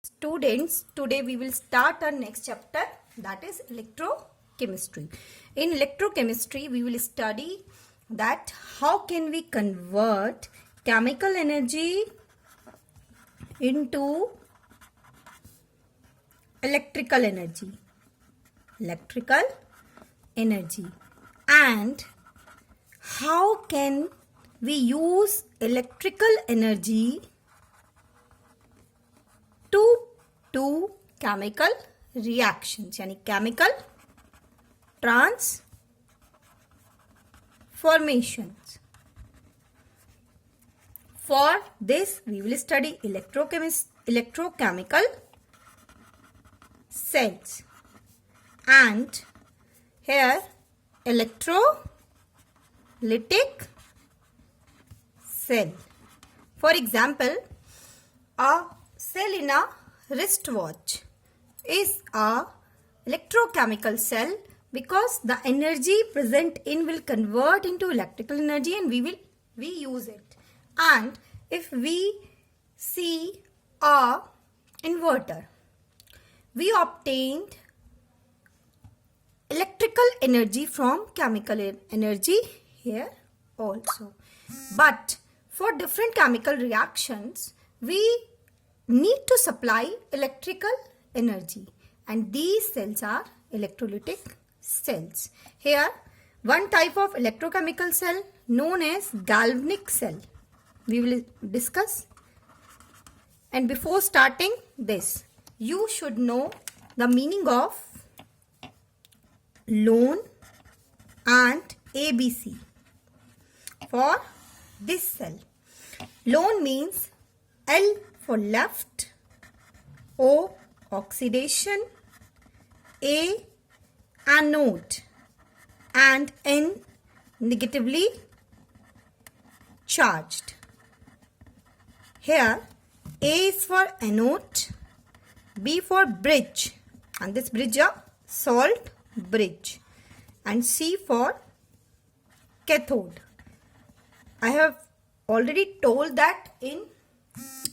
Students, today we will start our next chapter, that is electrochemistry. In electrochemistry, we will study that how can we convert chemical energy into electrical energy, and how can we use electrical energy to do chemical reactions, यानी chemical transformations. For this, we will study electrochemical cells, and here electrolytic cell. For example, a cell in a wristwatch is a electrochemical cell because the energy present in will convert into electrical energy and we use it. And if we see a inverter, we obtained electrical energy from chemical energy here also. But for different chemical reactions, we need to supply electrical energy, and these cells are electrolytic cells. Here, one type of electrochemical cell known as galvanic cell we will discuss. And before starting this, you should know the meaning of lone and ABC for this cell. Lone means L for left, O oxidation, A anode, and N negatively charged. Here A is for anode, B for bridge, and this bridge is a salt bridge, and C for cathode. I have already told that in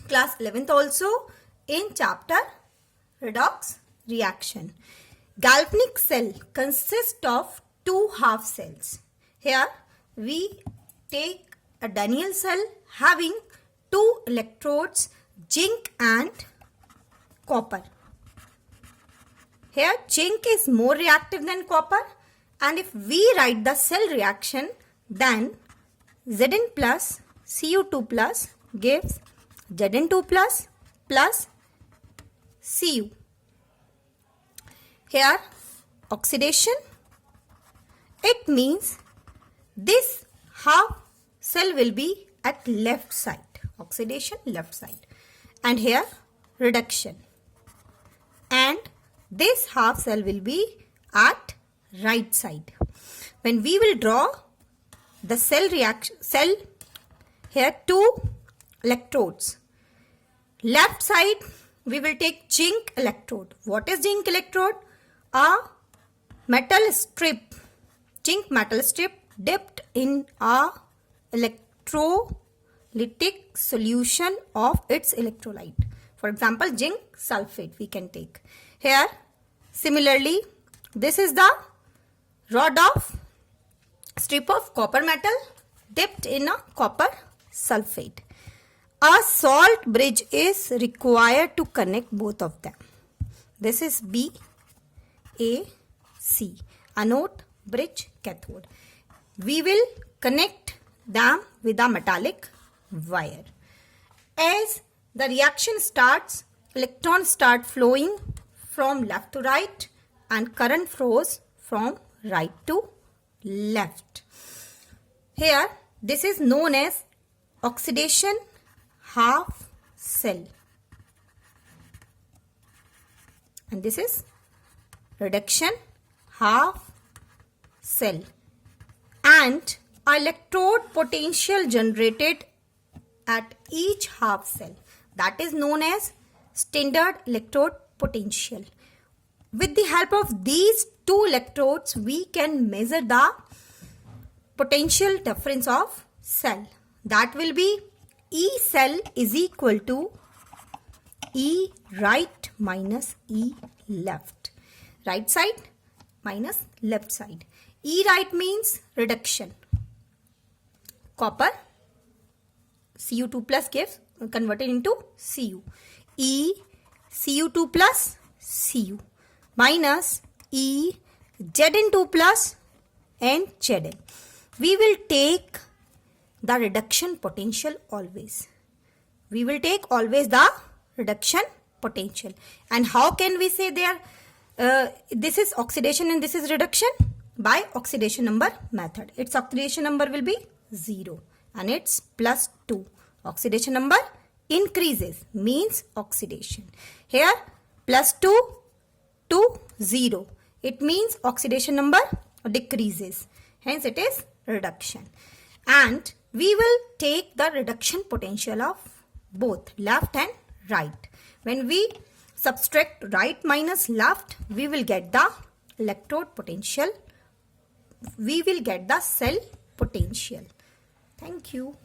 class 11th also in chapter redox reaction. Galvanic cell consists of two half cells. Here we take a Daniell cell having two electrodes, zinc and copper. Here zinc is more reactive than copper, and if we write the cell reaction, then Zn plus Cu2 plus gives Zn2 plus Cu. Here oxidation, it means this half cell will be at left side, oxidation left side, and here reduction, and this half cell will be at right side. When we will draw the cell reaction, here two electrodes. Left side we will take zinc electrode. What is zinc electrode? A metal strip, zinc metal strip dipped in a electrolytic solution of its electrolyte. For example, zinc sulfate we can take. Here similarly, this is the rod of strip of copper metal dipped in a copper sulfate. A salt bridge is required to connect both of them. This is B, A, C, anode, bridge, cathode. We will connect them with a metallic wire. As the reaction starts, electrons start flowing from left to right and current flows from right to left. Here this is known as oxidation half cell, and this is reduction half cell, and electrode potential generated at each half cell, that is known as standard electrode potential. With the help of these two electrodes, we can measure the potential difference of cell. That will be E cell is equal to E right minus E left. Right side minus left side. E right means reduction. Copper Cu2 plus gives converted into Cu. E Cu2 plus Cu minus E Zn2 plus and Zn. We will take the reduction potential always. We will take always the reduction potential. And how can we say there this is oxidation and this is reduction? By oxidation number method. Its oxidation number will be 0 and it's plus 2. Oxidation number increases means oxidation. Here plus 2 to 0. It means oxidation number decreases. Hence it is reduction. And we will take the reduction potential of both left and right. When we subtract right minus left, we will get the electrode potential. We will get the cell potential. Thank you.